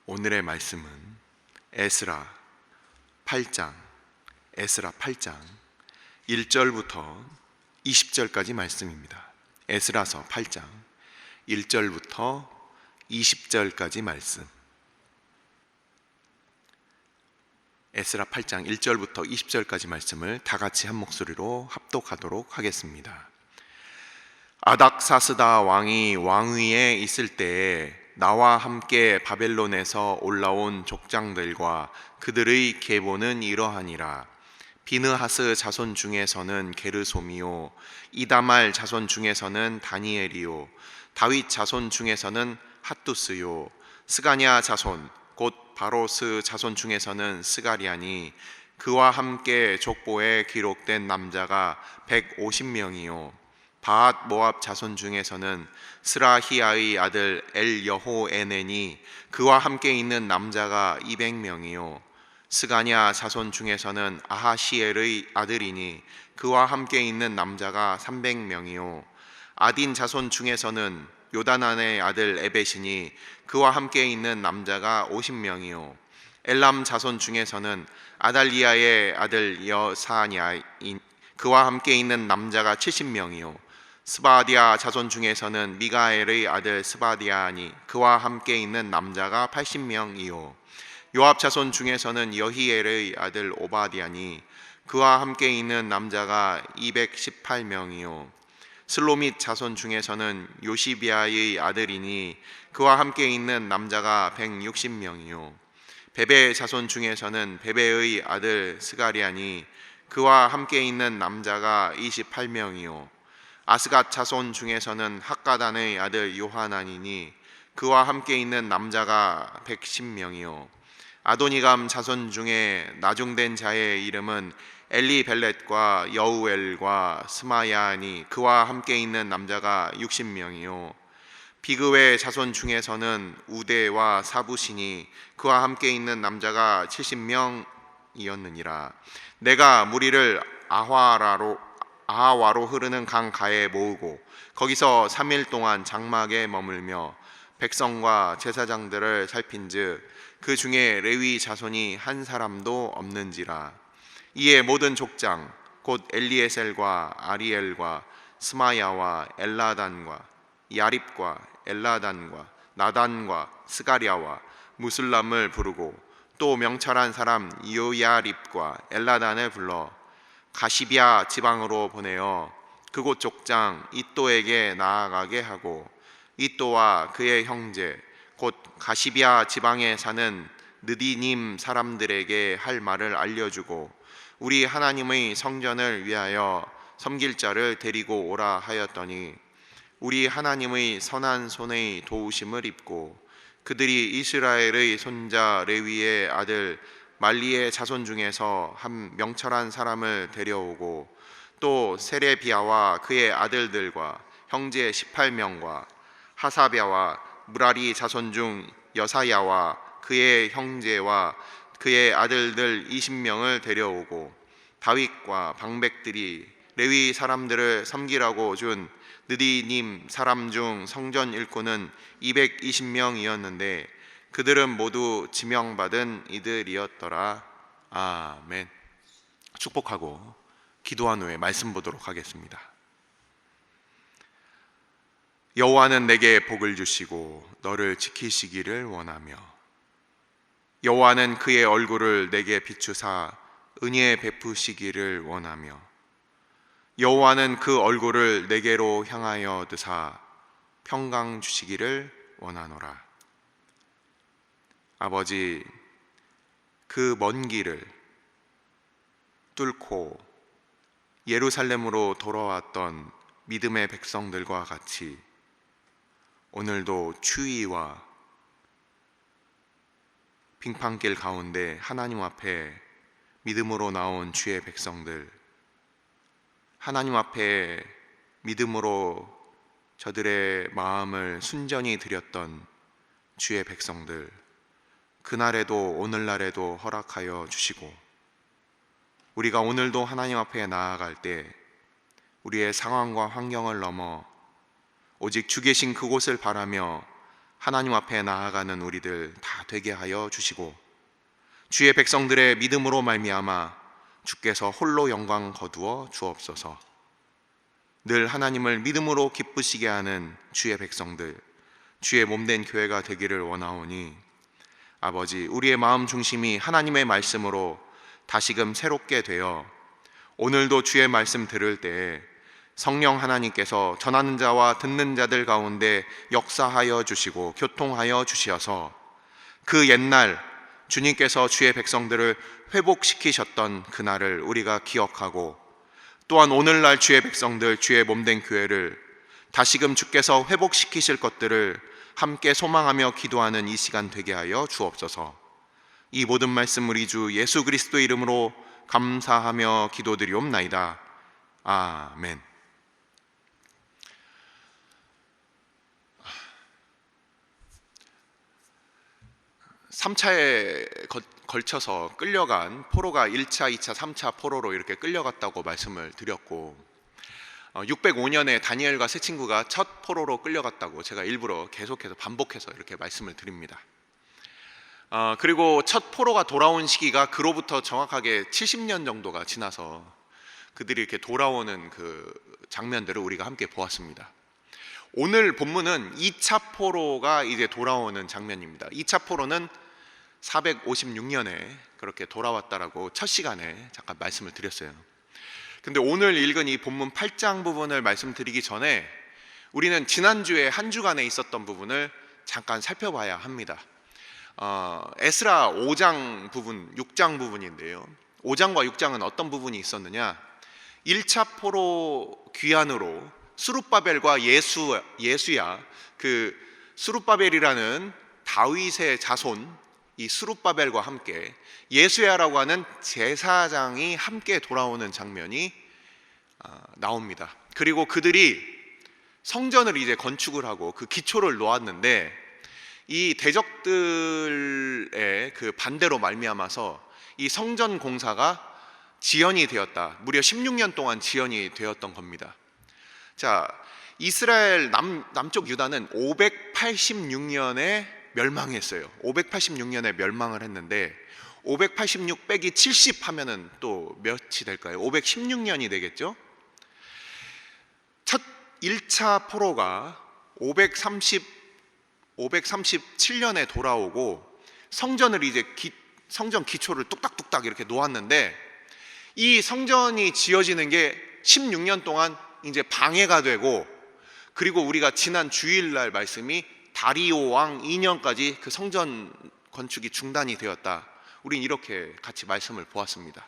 오늘의 말씀은 에스라 8장 1절부터 20절까지 말씀입니다. 에스라서 8장 1절부터 20절까지 말씀. 에스라 8장 1절부터 20절까지 말씀을 다 같이 한 목소리로 합독하도록 하겠습니다. 아닥사스다 왕이 왕위에 있을 때에 나와 함께 바벨론에서 올라온 족장들과 그들의 계보는 이러하니라. 비느하스 자손 중에서는 게르솜이요, 이다말 자손 중에서는 다니엘이요, 다윗 자손 중에서는 핫두스요, 스가냐 자손 곧 바로스 자손 중에서는 스가리아니, 그와 함께 족보에 기록된 남자가 150명이요, 바앗 모압 자손 중에서는 스라히아의 아들 엘여호에넨이, 그와 함께 있는 남자가 200명이요, 스가냐 자손 중에서는 아하시엘의 아들이니 그와 함께 있는 남자가 300명이요, 아딘 자손 중에서는 요다난의 아들 에벳이니 그와 함께 있는 남자가 50명이요, 엘람 자손 중에서는 아달리아의 아들 여사냐인 그와 함께 있는 남자가 70명이요, 스바디아 자손 중에서는 미가엘의 아들 스바디아니 그와 함께 있는 남자가 80명이요, 요압 자손 중에서는 여히엘의 아들 오바디아니 그와 함께 있는 남자가 218명이요, 슬로밋 자손 중에서는 요시비아의 아들이니 그와 함께 있는 남자가 160명이요, 베베 자손 중에서는 베베의 아들 스가리아니 그와 함께 있는 남자가 28명이요, 아스갓 자손 중에서는 학가단의 아들 요하나니니 그와 함께 있는 남자가 110명이요, 아도니감 자손 중에 나중된 자의 이름은 엘리벨렛과 여우엘과 스마야니 그와 함께 있는 남자가 60명이요, 비그웨 자손 중에서는 우데와 사부시니 그와 함께 있는 남자가 70명이었느니라. 내가 무리를 아하와로 흐르는 강 가에 모으고 거기서 3일 동안 장막에 머물며 백성과 제사장들을 살핀즉 그 중에 레위 자손이 한 사람도 없는지라. 이에 모든 족장 곧 엘리에셀과 아리엘과 스마야와 엘라단과 야립과 엘라단과 나단과 스가랴와 무슬람을 부르고 또 명철한 사람 요야립과 엘라단을 불러 가시비아 지방으로 보내어 그곳 족장 이또에게 나아가게 하고, 이또와 그의 형제 곧 가시비아 지방에 사는 느디님 사람들에게 할 말을 알려주고 우리 하나님의 성전을 위하여 섬길 자를 데리고 오라 하였더니, 우리 하나님의 선한 손의 도우심을 입고 그들이 이스라엘의 손자 레위의 아들 말리의 자손 중에서 한 명철한 사람을 데려오고 또 세레비아와 그의 아들들과 형제 18명과 하사랴와 무라리 자손 중 여사야와 그의 형제와 그의 아들들 20명을 데려오고 다윗과 방백들이 레위 사람들을 섬기라고 준 느디님 사람 중 성전 일꾼은 220명이었는데 그들은 모두 지명받은 이들이었더라. 아멘. 축복하고 기도한 후에 말씀 보도록 하겠습니다. 여호와는 내게 복을 주시고 너를 지키시기를 원하며, 여호와는 그의 얼굴을 내게 비추사 은혜 베푸시기를 원하며, 여호와는 그 얼굴을 내게로 향하여 드사 평강 주시기를 원하노라. 아버지, 그 먼 길을 뚫고 예루살렘으로 돌아왔던 믿음의 백성들과 같이 오늘도 추위와 빙판길 가운데 하나님 앞에 믿음으로 나온 주의 백성들, 하나님 앞에 믿음으로 저들의 마음을 순전히 드렸던 주의 백성들, 그날에도 오늘날에도 허락하여 주시고, 우리가 오늘도 하나님 앞에 나아갈 때 우리의 상황과 환경을 넘어 오직 주 계신 그곳을 바라며 하나님 앞에 나아가는 우리들 다 되게 하여 주시고, 주의 백성들의 믿음으로 말미암아 주께서 홀로 영광 거두어 주옵소서. 늘 하나님을 믿음으로 기쁘시게 하는 주의 백성들, 주의 몸된 교회가 되기를 원하오니 아버지, 우리의 마음 중심이 하나님의 말씀으로 다시금 새롭게 되어 오늘도 주의 말씀 들을 때에 성령 하나님께서 전하는 자와 듣는 자들 가운데 역사하여 주시고 교통하여 주시어서 그 옛날 주님께서 주의 백성들을 회복시키셨던 그날을 우리가 기억하고, 또한 오늘날 주의 백성들, 주의 몸된 교회를 다시금 주께서 회복시키실 것들을 함께 소망하며 기도하는 이 시간 되게 하여 주옵소서. 이 모든 말씀 우리 주 예수 그리스도 이름으로 감사하며 기도드리옵나이다. 아멘. 3차에 걸쳐서 끌려간 포로가 1차, 2차, 3차 포로로 이렇게 끌려갔다고 말씀을 드렸고, 605년에 다니엘과 세 친구가 첫 포로로 끌려갔다고 제가 일부러 계속해서 반복해서 이렇게 말씀을 드립니다. 그리고 첫 포로가 돌아온 시기가 그로부터 정확하게 70년 정도가 지나서 그들이 이렇게 돌아오는 그 장면들을 우리가 함께 보았습니다. 오늘 본문은 2차 포로가 이제 돌아오는 장면입니다. 2차 포로는 456년에 그렇게 돌아왔다라고 첫 시간에 잠깐 말씀을 드렸어요. 근데 오늘 읽은 이 본문 8장 부분을 말씀드리기 전에 우리는 지난주에 한 주간에 있었던 부분을 잠깐 살펴봐야 합니다. 에스라 5장 부분, 6장 부분인데요, 5장과 6장은 어떤 부분이 있었느냐, 1차 포로 귀환으로 스룹바벨과 예수야, 그 스룹바벨이라는 다윗의 자손, 이 스룹바벨과 함께 예수야라고 하는 제사장이 함께 돌아오는 장면이 나옵니다. 그리고 그들이 성전을 이제 건축을 하고 그 기초를 놓았는데, 이 대적들의 그 반대로 말미암아서 이 성전 공사가 지연이 되었다. 무려 16년 동안 지연이 되었던 겁니다. 자, 이스라엘 남쪽 유다는 586년에 멸망했어요. 586년에 멸망을 했는데 586 빼기 70 하면은 또 몇이 될까요? 516년이 되겠죠? 첫 1차 포로가 537년에 돌아오고 성전을 이제 성전 기초를 뚝딱뚝딱 이렇게 놓았는데, 이 성전이 지어지는 게 16년 동안 이제 방해가 되고, 그리고 우리가 지난 주일날 말씀이 다리오 왕 2년까지 그 성전 건축이 중단이 되었다. 우린 이렇게 같이 말씀을 보았습니다.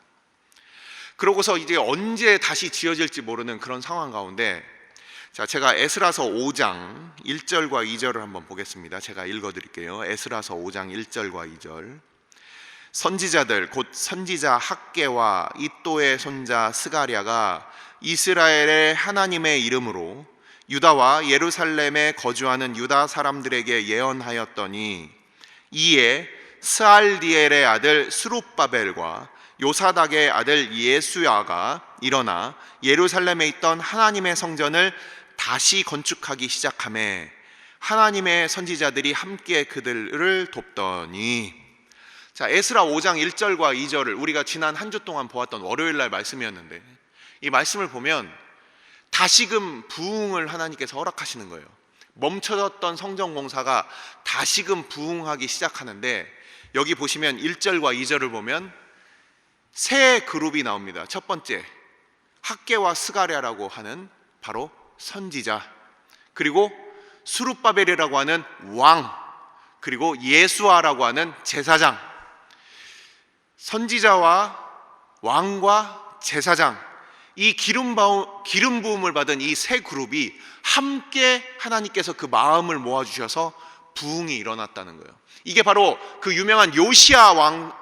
그러고서 이제 언제 다시 지어질지 모르는 그런 상황 가운데, 자, 제가 에스라서 5장 1절과 2절을 한번 보겠습니다. 제가 읽어드릴게요. 에스라서 5장 1절과 2절. 선지자들 곧 선지자 학개와 이또의 손자 스가랴가 이스라엘의 하나님의 이름으로 유다와 예루살렘에 거주하는 유다 사람들에게 예언하였더니, 이에 스알디엘의 아들 스룹바벨과 요사닥의 아들 예수야가 일어나 예루살렘에 있던 하나님의 성전을 다시 건축하기 시작하매 하나님의 선지자들이 함께 그들을 돕더니. 자, 에스라 5장 1절과 2절을 우리가 지난 한 주 동안 보았던 월요일날 말씀이었는데, 이 말씀을 보면 다시금 부흥을 하나님께서 허락하시는 거예요. 멈춰졌던 성전 공사가 다시금 부흥하기 시작하는데, 여기 보시면 1절과 2절을 보면 세 그룹이 나옵니다. 첫 번째, 학개와 스가랴라고 하는 바로 선지자, 그리고 스룹바벨이라고 하는 왕, 그리고 예수아라고 하는 제사장. 선지자와 왕과 제사장, 이 기름 부음을 받은 이 세 그룹이 함께 하나님께서 그 마음을 모아주셔서 부흥이 일어났다는 거예요. 이게 바로 그 유명한 요시야 왕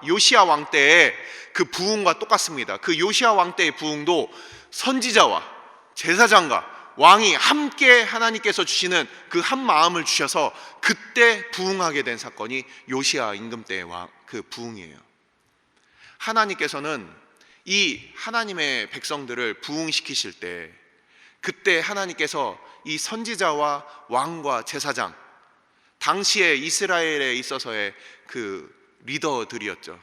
때의 그 부흥과 똑같습니다. 그 요시야 왕 때의 부흥도 선지자와 제사장과 왕이 함께 하나님께서 주시는 그 한 마음을 주셔서 그때 부흥하게 된 사건이 요시야 임금 때의 그 부흥이에요. 하나님께서는 이 하나님의 백성들을 부흥시키실 때, 그때 하나님께서 이 선지자와 왕과 제사장 당시에 이스라엘에 있어서의 그 리더들이었죠.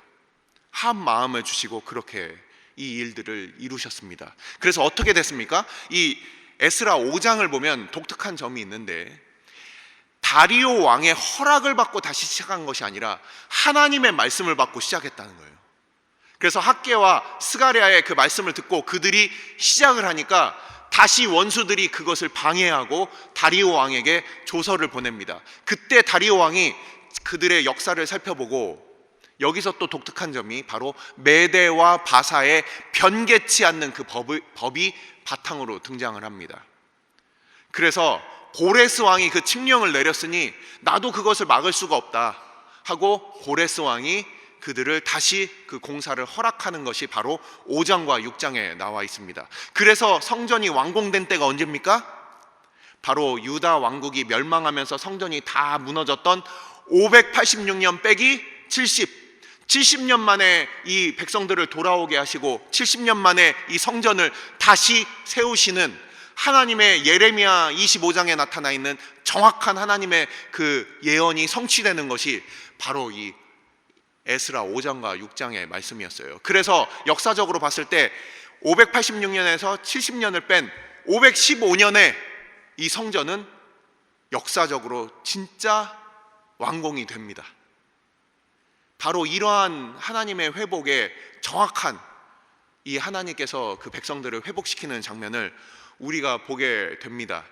한 마음을 주시고 그렇게 이 일들을 이루셨습니다. 그래서 어떻게 됐습니까? 이 에스라 5장을 보면 독특한 점이 있는데, 다리오 왕의 허락을 받고 다시 시작한 것이 아니라 하나님의 말씀을 받고 시작했다는 거예요. 그래서 학개와 스가랴의 그 말씀을 듣고 그들이 시작을 하니까 다시 원수들이 그것을 방해하고 다리오 왕에게 조서를 보냅니다. 그때 다리오 왕이 그들의 역사를 살펴보고, 여기서 또 독특한 점이 바로 메대와 바사의 변개치 않는 그 법이 바탕으로 등장을 합니다. 그래서 고레스 왕이 그 칙령을 내렸으니 나도 그것을 막을 수가 없다 하고 고레스 왕이 그들을 다시 그 공사를 허락하는 것이 바로 5장과 6장에 나와 있습니다. 그래서 성전이 완공된 때가 언제입니까? 바로 유다 왕국이 멸망하면서 성전이 다 무너졌던 586년 빼기 70년 만에 이 백성들을 돌아오게 하시고 70년 만에 이 성전을 다시 세우시는 하나님의 예레미야 25장에 나타나 있는 정확한 하나님의 그 예언이 성취되는 것이 바로 이 에스라 5장과 6장의 말씀이었어요. 그래서 역사적으로 봤을 때 586년에서 70년을 뺀 515년에 이 성전은 역사적으로 진짜 완공이 됩니다. 바로 이러한 하나님의 회복에 정확한 이 하나님께서 그 백성들을 회복시키는 장면을 우리가 보게 됩니다.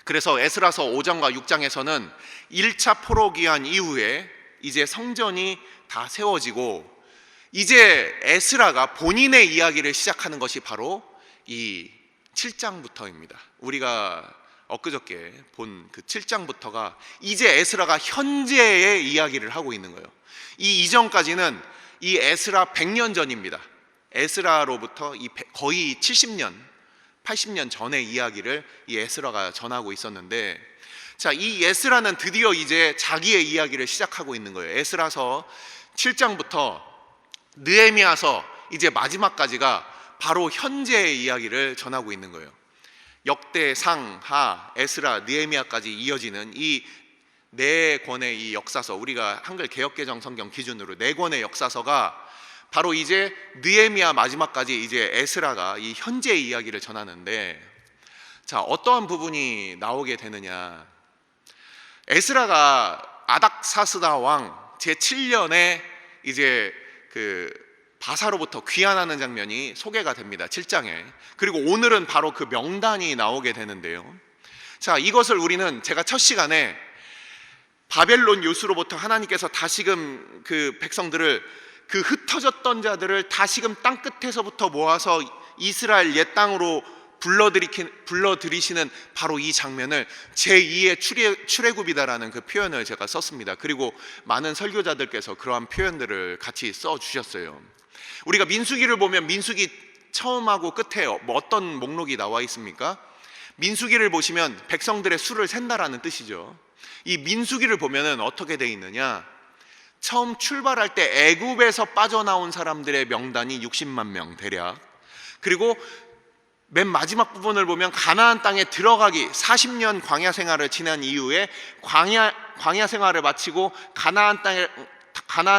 그래서 에스라서 5장과 6장에서는 1차 포로기한 이후에 이제 성전이 다 세워지고 이제 에스라가 본인의 이야기를 시작하는 것이 바로 이 7장부터입니다. 우리가 엊그저께 본 그 7장부터가 이제 에스라가 현재의 이야기를 하고 있는 거예요. 이 이전까지는 이 에스라 100년 전입니다. 에스라로부터 거의 70년 80년 전의 이야기를 이 에스라가 전하고 있었는데, 자, 이 에스라는 드디어 이제 자기의 이야기를 시작하고 있는 거예요. 에스라서 7장부터 느헤미야서 이제 마지막까지가 바로 현재의 이야기를 전하고 있는 거예요. 역대, 상, 하, 에스라, 느헤미야까지 이어지는 이 네 권의 이 역사서, 우리가 한글 개역개정 성경 기준으로 네 권의 역사서가 바로 이제 느헤미야 마지막까지 이제 에스라가 이 현재의 이야기를 전하는데, 자, 어떠한 부분이 나오게 되느냐. 에스라가 아닥사스다 왕 제7년에 이제 그 바사로부터 귀환하는 장면이 소개가 됩니다. 7장에. 그리고 오늘은 바로 그 명단이 나오게 되는데요. 자, 이것을 우리는 제가 첫 시간에 바벨론 요수로부터 하나님께서 다시금 그 백성들을, 그 흩어졌던 자들을 다시금 땅 끝에서부터 모아서 이스라엘 옛 땅으로 불러들이시는 바로 이 장면을 제2의 출애굽이다라는 그 표현을 제가 썼습니다. 그리고 많은 설교자들께서 그러한 표현들을 같이 써주셨어요. 우리가 민수기를 보면 민수기 처음하고 끝에 뭐 어떤 목록이 나와 있습니까? 민수기를 보시면 백성들의 수를 센다라는 뜻이죠. 이 민수기를 보면은 어떻게 돼 있느냐? 처음 출발할 때 애굽에서 빠져나온 사람들의 명단이 60만 명 대략, 그리고 맨 마지막 부분을 보면 가나안 땅에 들어가기 40년 광야 생활을 지난 이후에 광야 생활을 마치고 가나안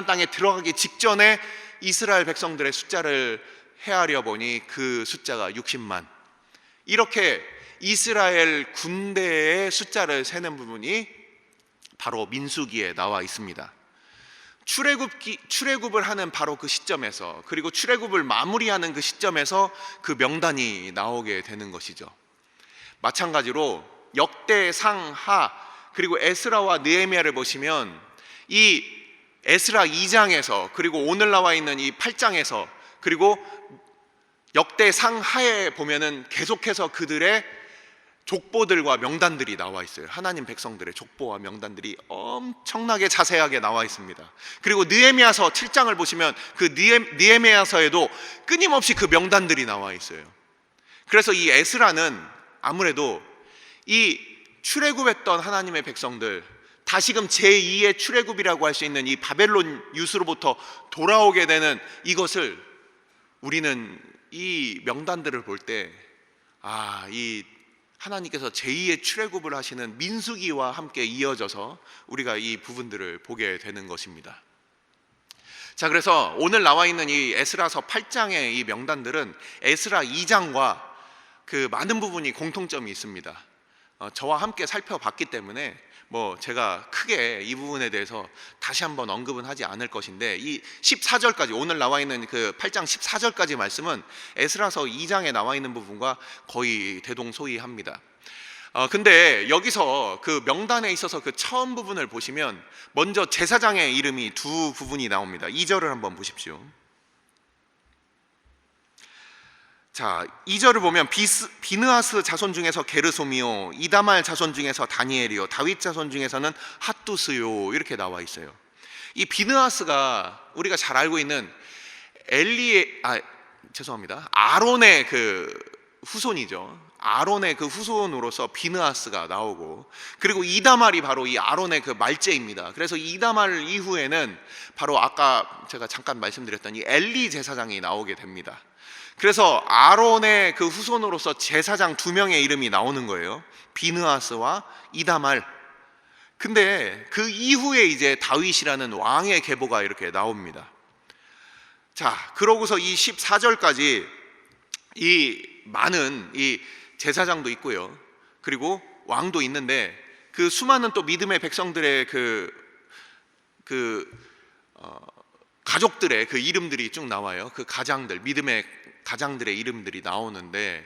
땅에 들어가기 직전에 이스라엘 백성들의 숫자를 헤아려 보니 그 숫자가 60만. 이렇게 이스라엘 군대의 숫자를 세는 부분이 바로 민수기에 나와 있습니다. 출애굽을 하는 바로 그 시점에서, 그리고 출애굽을 마무리하는 그 시점에서 그 명단이 나오게 되는 것이죠. 마찬가지로 역대, 상, 하, 그리고 에스라와 느헤미야를 보시면 이 에스라 2장에서, 그리고 오늘 나와 있는 이 8장에서, 그리고 역대, 상, 하에 보면은 계속해서 그들의 족보들과 명단들이 나와 있어요. 하나님 백성들의 족보와 명단들이 엄청나게 자세하게 나와 있습니다. 그리고 느헤미야서 7장을 보시면 그 느헤미야서에도 끊임없이 그 명단들이 나와 있어요. 그래서 이 에스라는 아무래도 이 출애굽했던 하나님의 백성들, 다시금 제2의 출애굽이라고 할 수 있는 이 바벨론 유수로부터 돌아오게 되는 이것을, 우리는 이 명단들을 볼 때 이 하나님께서 제2의 출애굽을 하시는 민수기와 함께 이어져서 우리가 이 부분들을 보게 되는 것입니다. 자, 그래서 오늘 나와 있는 이 에스라서 8장의 이 명단들은 에스라 2장과 그 많은 부분이 공통점이 있습니다. 저와 함께 살펴봤기 때문에 제가 크게 이 부분에 대해서 다시 한번 언급은 하지 않을 것인데, 이 14절까지, 오늘 나와 있는 그 8장 14절까지 말씀은 에스라서 2장에 나와 있는 부분과 거의 대동소이합니다. 근데 여기서 그 명단에 있어서 그 처음 부분을 보시면 먼저 제사장의 이름이 두 부분이 나옵니다. 2절을 한번 보십시오. 자, 2절을 보면 비느하스 자손 중에서 게르솜이요, 이다말 자손 중에서 다니엘이요, 다윗 자손 중에서는 핫두스요, 이렇게 나와 있어요. 이 비느하스가 우리가 잘 알고 있는 아론의 그 후손이죠. 아론의 그 후손으로서 비느하스가 나오고, 그리고 이다말이 바로 이 아론의 그 말제입니다. 그래서 이다말 이후에는 바로 아까 제가 잠깐 말씀드렸던 이 엘리 제사장이 나오게 됩니다. 그래서 아론의 그 후손으로서 제사장 2명의 이름이 나오는 거예요. 비느하스와 이다말. 근데 그 이후에 이제 다윗이라는 왕의 계보가 이렇게 나옵니다. 자, 그러고서 이 14절까지 이 많은 이 제사장도 있고요, 그리고 왕도 있는데, 그 수많은 또 믿음의 백성들의 가족들의 그 이름들이 쭉 나와요. 그 가장들, 믿음의 가장들의 이름들이 나오는데,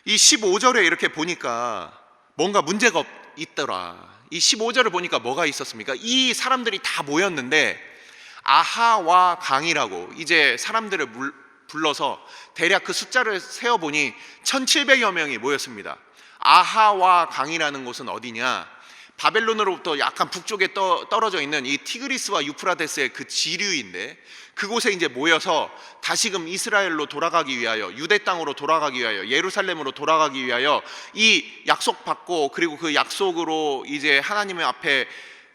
이 15절에 이렇게 보니까 뭔가 문제가 있더라. 이 15절을 보니까 뭐가 있었습니까? 이 사람들이 다 모였는데 아하와 강이라고 이제 사람들을 불러서 대략 그 숫자를 세어보니 1700여 명이 모였습니다. 아하와 강이라는 곳은 어디냐? 바벨론으로부터 약간 북쪽에 떨어져 있는 이 티그리스와 유프라데스의 그 지류인데, 그곳에 이제 모여서 다시금 이스라엘로 돌아가기 위하여, 유대 땅으로 돌아가기 위하여, 예루살렘으로 돌아가기 위하여 이 약속받고, 그리고 그 약속으로 이제 하나님의 앞에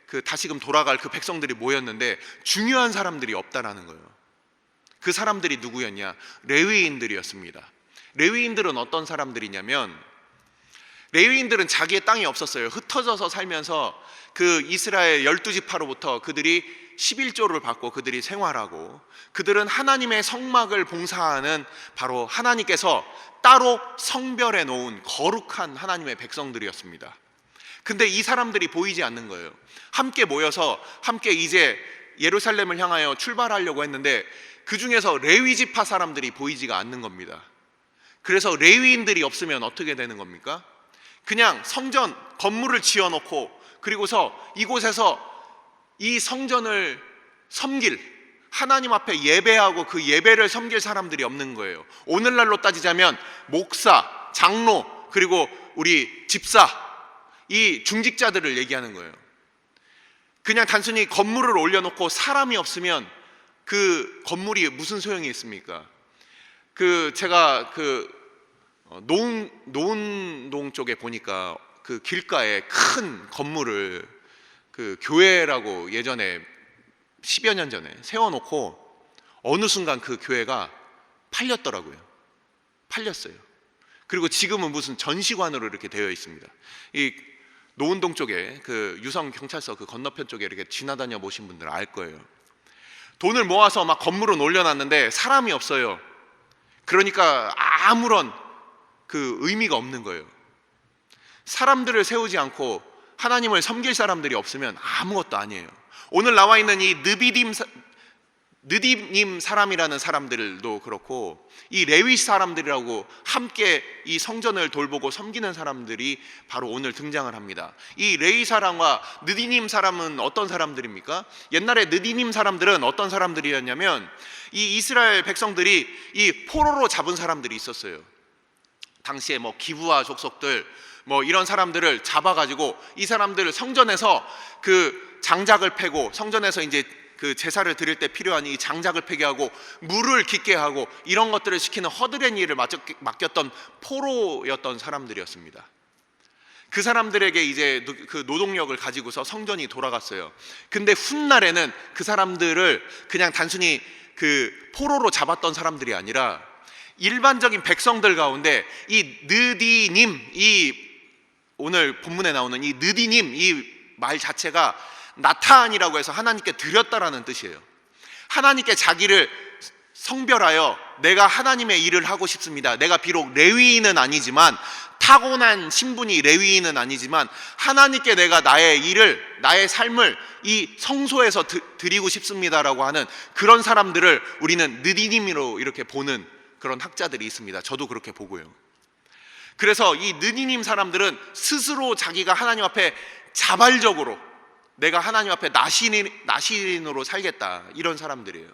그 다시금 돌아갈 그 백성들이 모였는데 중요한 사람들이 없다라는 거예요. 그 사람들이 누구였냐? 레위인들이었습니다. 레위인들은 어떤 사람들이냐면, 레위인들은 자기의 땅이 없었어요. 흩어져서 살면서 그 이스라엘 12지파로부터 그들이 11조를 받고 그들이 생활하고, 그들은 하나님의 성막을 봉사하는 바로 하나님께서 따로 성별해 놓은 거룩한 하나님의 백성들이었습니다. 근데 이 사람들이 보이지 않는 거예요. 함께 모여서 함께 이제 예루살렘을 향하여 출발하려고 했는데 그 중에서 레위지파 사람들이 보이지가 않는 겁니다. 그래서 레위인들이 없으면 어떻게 되는 겁니까? 그냥 성전 건물을 지어놓고, 그리고서 이곳에서 이 성전을 섬길, 하나님 앞에 예배하고 그 예배를 섬길 사람들이 없는 거예요. 오늘날로 따지자면 목사, 장로, 그리고 우리 집사, 이 중직자들을 얘기하는 거예요. 그냥 단순히 건물을 올려놓고 사람이 없으면 그 건물이 무슨 소용이 있습니까? 제가 노은동 쪽에 보니까 그 길가에 큰 건물을 그 교회라고 예전에 10여 년 전에 세워놓고 어느 순간 그 교회가 팔렸더라고요. 팔렸어요. 그리고 지금은 무슨 전시관으로 이렇게 되어 있습니다. 이 노은동 쪽에 그 유성 경찰서 그 건너편 쪽에 이렇게 지나다녀 보신 분들 알 거예요. 돈을 모아서 막 건물은 올려놨는데 사람이 없어요. 그러니까 아무런 그 의미가 없는 거예요. 사람들을 세우지 않고 하나님을 섬길 사람들이 없으면 아무것도 아니에요. 오늘 나와 있는 이 느디님 사람이라는 사람들도 그렇고, 이 레위 사람들이라고 함께 이 성전을 돌보고 섬기는 사람들이 바로 오늘 등장을 합니다. 이 레위 사람과 느디님 사람은 어떤 사람들입니까? 옛날에 느디님 사람들은 어떤 사람들이었냐면, 이 이스라엘 백성들이 이 포로로 잡은 사람들이 있었어요. 당시에 기브아 족속들 이런 사람들을 잡아가지고 이 사람들을 성전에서 그 장작을 패고, 성전에서 이제 그 제사를 드릴 때 필요한 이 장작을 패게 하고 물을 깃게 하고 이런 것들을 시키는 허드렛 일을 맡겼던 포로였던 사람들이었습니다. 그 사람들에게 이제 그 노동력을 가지고서 성전이 돌아갔어요. 근데 훗날에는 그 사람들을 그냥 단순히 그 포로로 잡았던 사람들이 아니라 일반적인 백성들 가운데 이 느디님, 이 오늘 본문에 나오는 이 느디님, 이 말 자체가 나탄이라고 해서 하나님께 드렸다라는 뜻이에요. 하나님께 자기를 성별하여 내가 하나님의 일을 하고 싶습니다. 내가 비록 레위인은 아니지만, 타고난 신분이 레위인은 아니지만 하나님께 내가 나의 일을, 나의 삶을 이 성소에서 드리고 싶습니다라고 하는 그런 사람들을 우리는 느디님으로 이렇게 보는 그런 학자들이 있습니다. 저도 그렇게 보고요. 그래서 이 느디님 사람들은 스스로 자기가 하나님 앞에 자발적으로 내가 하나님 앞에 나시린으로 살겠다, 이런 사람들이에요.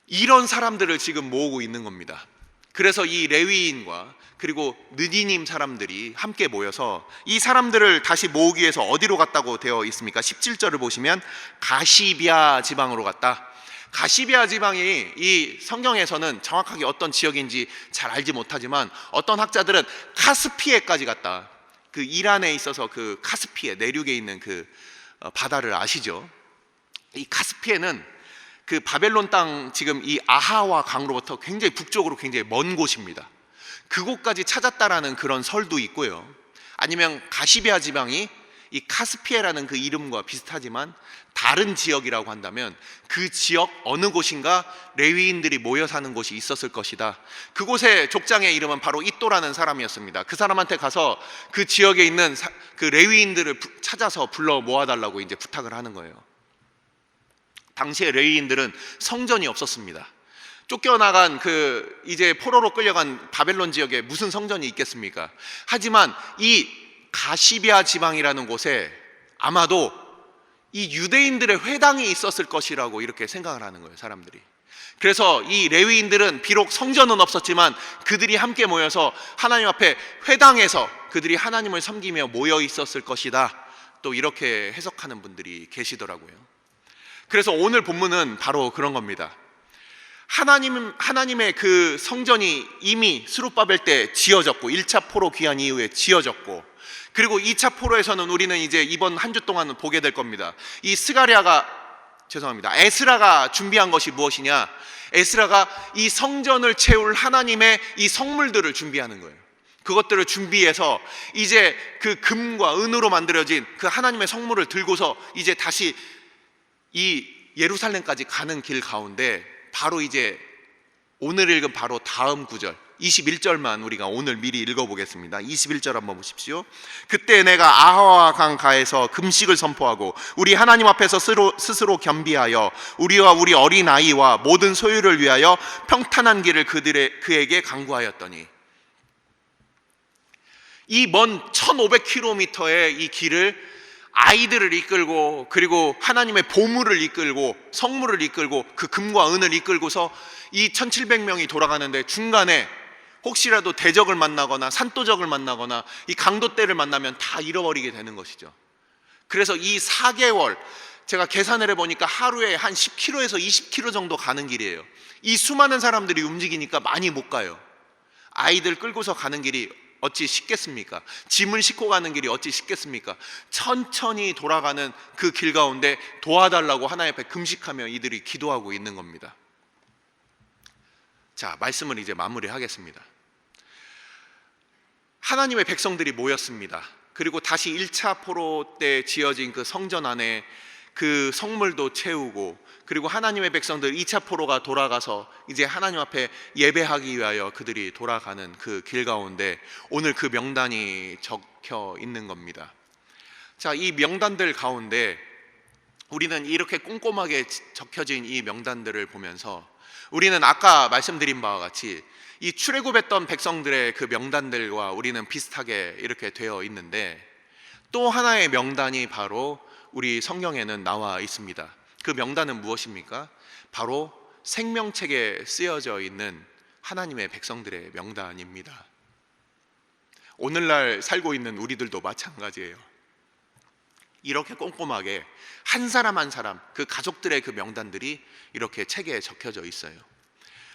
이런 사람들을 지금 모으고 있는 겁니다. 그래서 이 레위인과 그리고 느디님 사람들이 함께 모여서 이 사람들을 다시 모으기 위해서 어디로 갔다고 되어 있습니까? 17절을 보시면 가시비아 지방으로 갔다. 가시비아 지방이 이 성경에서는 정확하게 어떤 지역인지 잘 알지 못하지만 어떤 학자들은 카스피해까지 갔다. 그 이란에 있어서 그 카스피해 내륙에 있는 그 바다를 아시죠? 이 카스피해는 그 바벨론 땅, 지금 이 아하와 강으로부터 굉장히 북쪽으로 굉장히 먼 곳입니다. 그곳까지 찾았다라는 그런 설도 있고요. 아니면 가시비아 지방이 이 카스피해라는 그 이름과 비슷하지만 다른 지역이라고 한다면 그 지역 어느 곳인가 레위인들이 모여 사는 곳이 있었을 것이다. 그곳의 족장의 이름은 바로 이또라는 사람이었습니다. 그 사람한테 가서 그 지역에 있는 그 레위인들을 찾아서 불러 모아달라고 이제 부탁을 하는 거예요. 당시에 레위인들은 성전이 없었습니다. 쫓겨나간 그 이제 포로로 끌려간 바벨론 지역에 무슨 성전이 있겠습니까? 하지만 이 가시비아 지방이라는 곳에 아마도 이 유대인들의 회당이 있었을 것이라고 이렇게 생각을 하는 거예요, 사람들이. 그래서 이 레위인들은 비록 성전은 없었지만 그들이 함께 모여서 하나님 앞에 회당에서 그들이 하나님을 섬기며 모여 있었을 것이다, 또 이렇게 해석하는 분들이 계시더라고요. 그래서 오늘 본문은 바로 그런 겁니다. 하나님의 그 성전이 이미 스룹바벨 때 지어졌고 1차 포로 귀환 이후에 지어졌고, 그리고 2차 포로에서는 우리는 이제 이번 한 주 동안 보게 될 겁니다. 이 에스라가 준비한 것이 무엇이냐? 에스라가 이 성전을 채울 하나님의 이 성물들을 준비하는 거예요. 그것들을 준비해서 이제 그 금과 은으로 만들어진 그 하나님의 성물을 들고서 이제 다시 이 예루살렘까지 가는 길 가운데 바로 이제 오늘 읽은 바로 다음 구절 21절만 우리가 오늘 미리 읽어보겠습니다. 21절 한번 보십시오. 그때 내가 아하와 강 가에서 금식을 선포하고 우리 하나님 앞에서 스스로 겸비하여 우리와 우리 어린아이와 모든 소유를 위하여 평탄한 길을 그에게 강구하였더니, 이 먼 1500km의 이 길을 아이들을 이끌고 그리고 하나님의 보물을 이끌고 성물을 이끌고 그 금과 은을 이끌고서 이 1700명이 돌아가는데 중간에 혹시라도 대적을 만나거나 산도적을 만나거나 이 강도떼를 만나면 다 잃어버리게 되는 것이죠. 그래서 이 4개월, 제가 계산을 해보니까 하루에 한 10km에서 20km 정도 가는 길이에요. 이 수많은 사람들이 움직이니까 많이 못 가요. 아이들 끌고서 가는 길이 어찌 쉽겠습니까? 짐을 싣고 가는 길이 어찌 쉽겠습니까? 천천히 돌아가는 그 길 가운데 도와달라고 하나님 앞에 금식하며 이들이 기도하고 있는 겁니다. 자, 말씀을 이제 마무리하겠습니다. 하나님의 백성들이 모였습니다. 그리고 다시 1차 포로 때 지어진 그 성전 안에 그 성물도 채우고, 그리고 하나님의 백성들 2차 포로가 돌아가서 이제 하나님 앞에 예배하기 위하여 그들이 돌아가는 그 길 가운데 오늘 그 명단이 적혀 있는 겁니다. 자, 이 명단들 가운데 우리는 이렇게 꼼꼼하게 적혀진 이 명단들을 보면서 우리는 아까 말씀드린 바와 같이 이 출애굽했던 백성들의 그 명단들과 우리는 비슷하게 이렇게 되어 있는데, 또 하나의 명단이 바로 우리 성경에는 나와 있습니다. 그 명단은 무엇입니까? 바로 생명책에 쓰여져 있는 하나님의 백성들의 명단입니다. 오늘날 살고 있는 우리들도 마찬가지예요. 이렇게 꼼꼼하게 한 사람 한 사람 그 가족들의 그 명단들이 이렇게 책에 적혀져 있어요.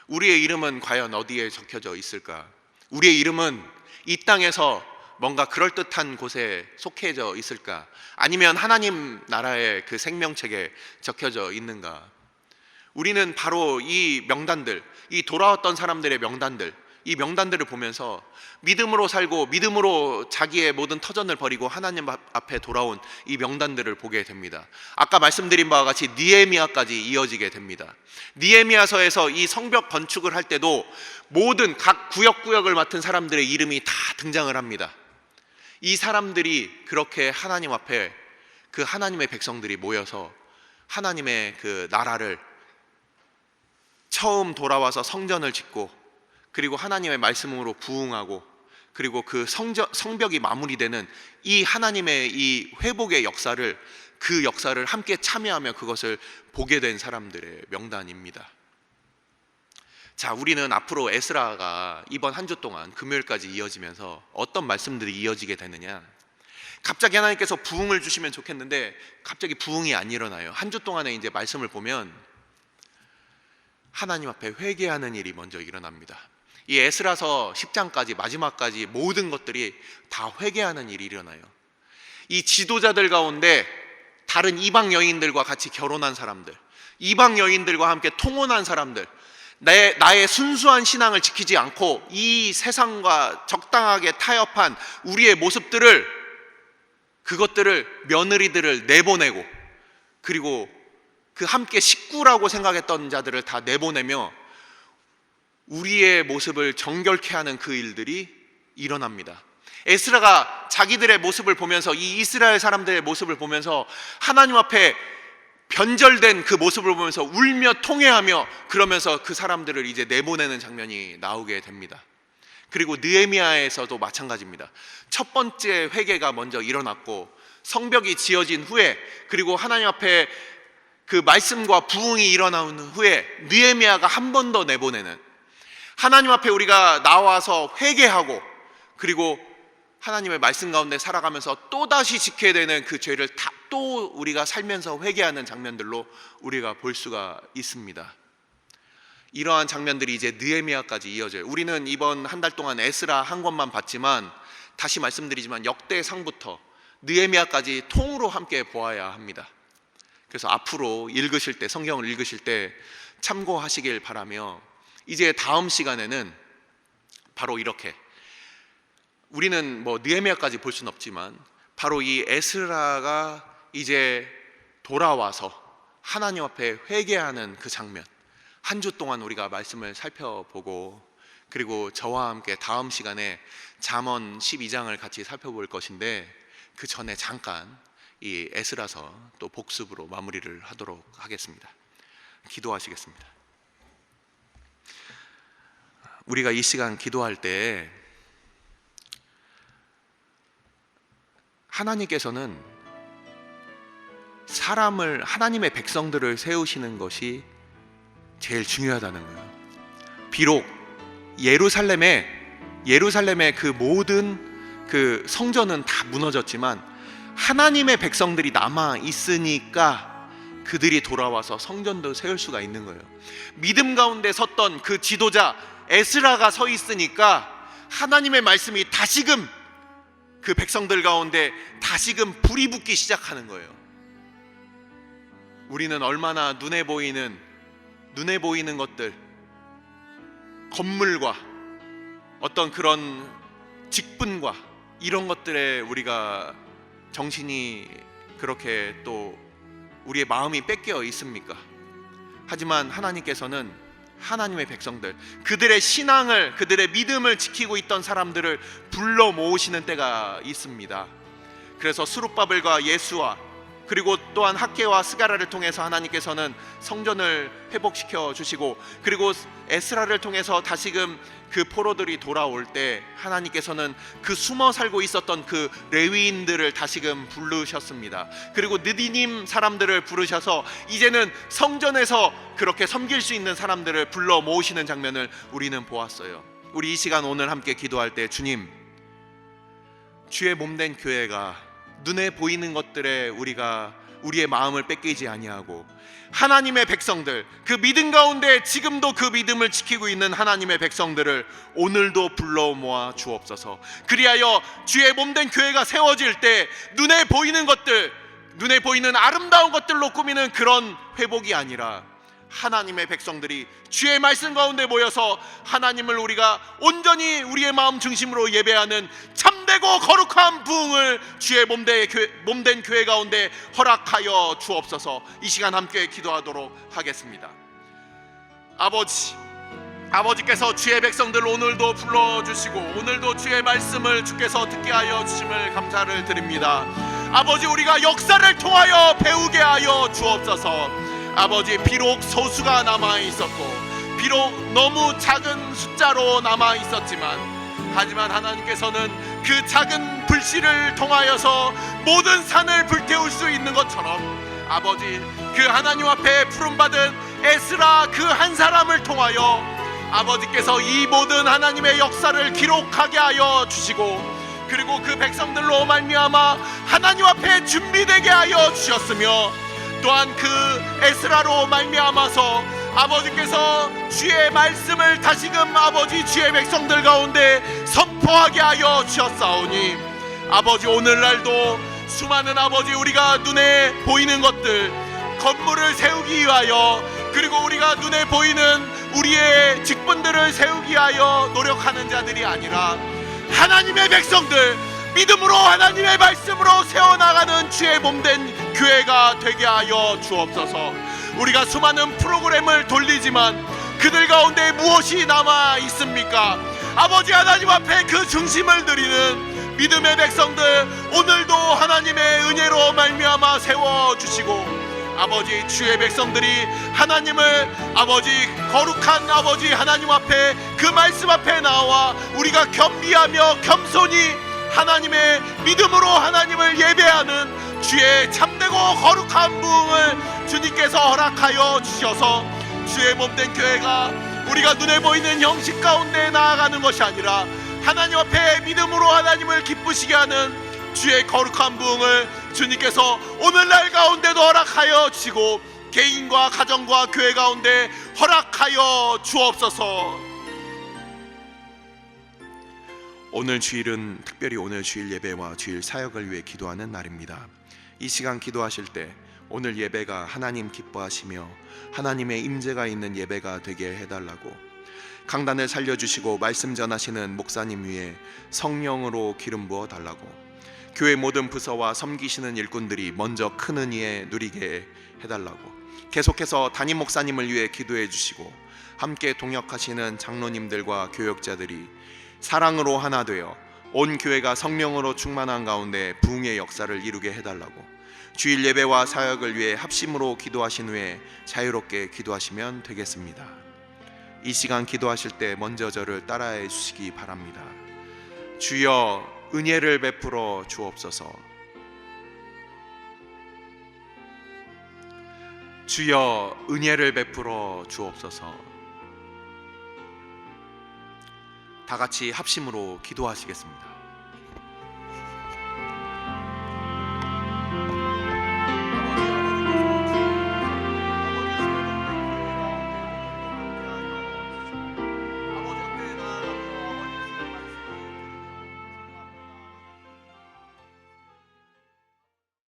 우리의 이름은 과연 어디에 적혀져 있을까? 우리의 이름은 이 땅에서 뭔가 그럴듯한 곳에 속해져 있을까? 아니면 하나님 나라의 그 생명책에 적혀져 있는가? 우리는 바로 이 명단들, 이 돌아왔던 사람들의 명단들, 이 명단들을 보면서 믿음으로 살고 믿음으로 자기의 모든 터전을 버리고 하나님 앞에 돌아온 이 명단들을 보게 됩니다. 아까 말씀드린 바와 같이 느헤미야까지 이어지게 됩니다. 느헤미야서에서 이 성벽 건축을 할 때도 모든 각 구역구역을 맡은 사람들의 이름이 다 등장을 합니다. 이 사람들이 그렇게 하나님 앞에 그 하나님의 백성들이 모여서 하나님의 그 나라를 처음 돌아와서 성전을 짓고 그리고 하나님의 말씀으로 부응하고 그리고 그 성벽이 마무리되는 이 하나님의 이 회복의 역사를 그 역사를 함께 참여하며 그것을 보게 된 사람들의 명단입니다. 자, 우리는 앞으로 에스라가 이번 한 주 동안 금요일까지 이어지면서 어떤 말씀들이 이어지게 되느냐, 갑자기 하나님께서 부흥을 주시면 좋겠는데 갑자기 부흥이 안 일어나요. 한 주 동안에 이제 말씀을 보면 하나님 앞에 회개하는 일이 먼저 일어납니다. 이 에스라서 10장까지 마지막까지 모든 것들이 다 회개하는 일이 일어나요. 이 지도자들 가운데 다른 이방 여인들과 같이 결혼한 사람들, 이방 여인들과 함께 통혼한 사람들, 나의 순수한 신앙을 지키지 않고 이 세상과 적당하게 타협한 우리의 모습들을, 그것들을, 며느리들을 내보내고 그리고 그 함께 식구라고 생각했던 자들을 다 내보내며 우리의 모습을 정결케 하는 그 일들이 일어납니다. 에스라가 자기들의 모습을 보면서, 이 이스라엘 사람들의 모습을 보면서 하나님 앞에 변절된 그 모습을 보면서 울며 통회하며 그러면서 그 사람들을 이제 내보내는 장면이 나오게 됩니다. 그리고 느헤미야에서도 마찬가지입니다. 첫 번째 회개가 먼저 일어났고 성벽이 지어진 후에 그리고 하나님 앞에 그 말씀과 부흥이 일어나는 후에 느헤미야가 한 번 더 내보내는, 하나님 앞에 우리가 나와서 회개하고 그리고 하나님의 말씀 가운데 살아가면서 또다시 지켜야 되는 그 죄를 또 우리가 살면서 회개하는 장면들로 우리가 볼 수가 있습니다. 이러한 장면들이 이제 느헤미야까지 이어져요. 우리는 이번 한 달 동안 에스라 한 권만 봤지만 다시 말씀드리지만 역대상부터 느헤미야까지 통으로 함께 보아야 합니다. 그래서 앞으로 읽으실 때, 성경을 읽으실 때 참고하시길 바라며, 이제 다음 시간에는 바로 이렇게, 우리는 뭐 느헤미야까지 볼 수는 없지만 바로 이 에스라가 이제 돌아와서 하나님 앞에 회개하는 그 장면, 한 주 동안 우리가 말씀을 살펴보고 그리고 저와 함께 다음 시간에 잠언 12장을 같이 살펴볼 것인데, 그 전에 잠깐 이 에스라서 또 복습으로 마무리를 하도록 하겠습니다. 기도하시겠습니다. 우리가 이 시간 기도할 때 하나님께서는 사람을, 하나님의 백성들을 세우시는 것이 제일 중요하다는 거예요. 비록 예루살렘의 그 모든 그 성전은 다 무너졌지만 하나님의 백성들이 남아 있으니까 그들이 돌아와서 성전도 세울 수가 있는 거예요. 믿음 가운데 섰던 그 지도자 에스라가 서 있으니까 하나님의 말씀이 다시금 그 백성들 가운데 다시금 불이 붙기 시작하는 거예요. 우리는 얼마나 눈에 보이는 것들, 건물과 어떤 그런 직분과 이런 것들에 우리가 정신이 그렇게 또 우리의 마음이 뺏겨 있습니까? 하지만 하나님께서는 하나님의 백성들, 그들의 신앙을, 그들의 믿음을 지키고 있던 사람들을 불러 모으시는 때가 있습니다. 그래서 스룹바벨과 예수와 그리고 또한 학개와 스가랴를 통해서 하나님께서는 성전을 회복시켜 주시고, 그리고 에스라를 통해서 다시금 그 포로들이 돌아올 때 하나님께서는 그 숨어 살고 있었던 그 레위인들을 다시금 부르셨습니다. 그리고 느디님 사람들을 부르셔서 이제는 성전에서 그렇게 섬길 수 있는 사람들을 불러 모으시는 장면을 우리는 보았어요. 우리 이 시간 오늘 함께 기도할 때, 주님, 주의 몸된 교회가 눈에 보이는 것들에 우리의 마음을 뺏기지 아니하고 하나님의 백성들, 그 믿음 가운데 지금도 그 믿음을 지키고 있는 하나님의 백성들을 오늘도 불러 모아 주옵소서. 그리하여 주의 몸된 교회가 세워질 때 눈에 보이는 것들, 눈에 보이는 아름다운 것들로 꾸미는 그런 회복이 아니라 하나님의 백성들이 주의 말씀 가운데 모여서 하나님을 우리가 온전히 우리의 마음 중심으로 예배하는 참되고 거룩한 부흥을 주의 몸된 교회 가운데 허락하여 주옵소서. 이 시간 함께 기도하도록 하겠습니다. 아버지께서 주의 백성들 오늘도 불러주시고 오늘도 주의 말씀을 주께서 듣게 하여 주심을 감사를 드립니다. 아버지, 우리가 역사를 통하여 배우게 하여 주옵소서. 아버지, 비록 소수가 남아 있었고 비록 너무 작은 숫자로 남아 있었지만, 하지만 하나님께서는 그 작은 불씨를 통하여서 모든 산을 불태울 수 있는 것처럼 아버지, 그 하나님 앞에 부름받은 에스라 그 한 사람을 통하여 아버지께서 이 모든 하나님의 역사를 기록하게 하여 주시고, 그리고 그 백성들로 말미암아 하나님 앞에 준비되게 하여 주셨으며, 또한 그 에스라로 말미암아서 아버지께서 주의 말씀을 다시금 아버지 주의 백성들 가운데 선포하게 하여 주셨사오니, 아버지, 오늘날도 수많은 아버지 우리가 눈에 보이는 것들, 건물을 세우기 위하여, 그리고 우리가 눈에 보이는 우리의 직분들을 세우기 위하여 노력하는 자들이 아니라 하나님의 백성들, 믿음으로 하나님의 말씀으로 세워나가는 주의 몸된 교회가 되게 하여 주옵소서. 우리가 수많은 프로그램을 돌리지만 그들 가운데 무엇이 남아 있습니까? 아버지, 하나님 앞에 그 중심을 드리는 믿음의 백성들 오늘도 하나님의 은혜로 말미암아 세워주시고, 아버지, 주의 백성들이 하나님을 아버지 거룩한 아버지 하나님 앞에 그 말씀 앞에 나와 우리가 겸비하며 겸손히 하나님의 믿음으로 하나님을 예배하는 주의 참되고 거룩한 부흥을 주님께서 허락하여 주셔서 주의 몸된 교회가 우리가 눈에 보이는 형식 가운데 나아가는 것이 아니라 하나님 앞에 믿음으로 하나님을 기쁘시게 하는 주의 거룩한 부흥을 주님께서 오늘날 가운데도 허락하여 주시고 개인과 가정과 교회 가운데 허락하여 주옵소서. 오늘 주일은 특별히 오늘 주일 예배와 주일 사역을 위해 기도하는 날입니다. 이 시간 기도하실 때 오늘 예배가 하나님 기뻐하시며 하나님의 임재가 있는 예배가 되게 해달라고, 강단을 살려주시고 말씀 전하시는 목사님 위에 성령으로 기름 부어 달라고, 교회 모든 부서와 섬기시는 일꾼들이 먼저 큰 은혜에 누리게 해달라고, 계속해서 담임 목사님을 위해 기도해 주시고 함께 동역하시는 장로님들과 교역자들이 사랑으로 하나 되어 온 교회가 성령으로 충만한 가운데 부흥의 역사를 이루게 해달라고, 주일 예배와 사역을 위해 합심으로 기도하신 후에 자유롭게 기도하시면 되겠습니다. 이 시간 기도하실 때 먼저 저를 따라해 주시기 바랍니다. 주여, 은혜를 베풀어 주옵소서. 주여, 은혜를 베풀어 주옵소서. 다 같이 합심으로 기도하시겠습니다.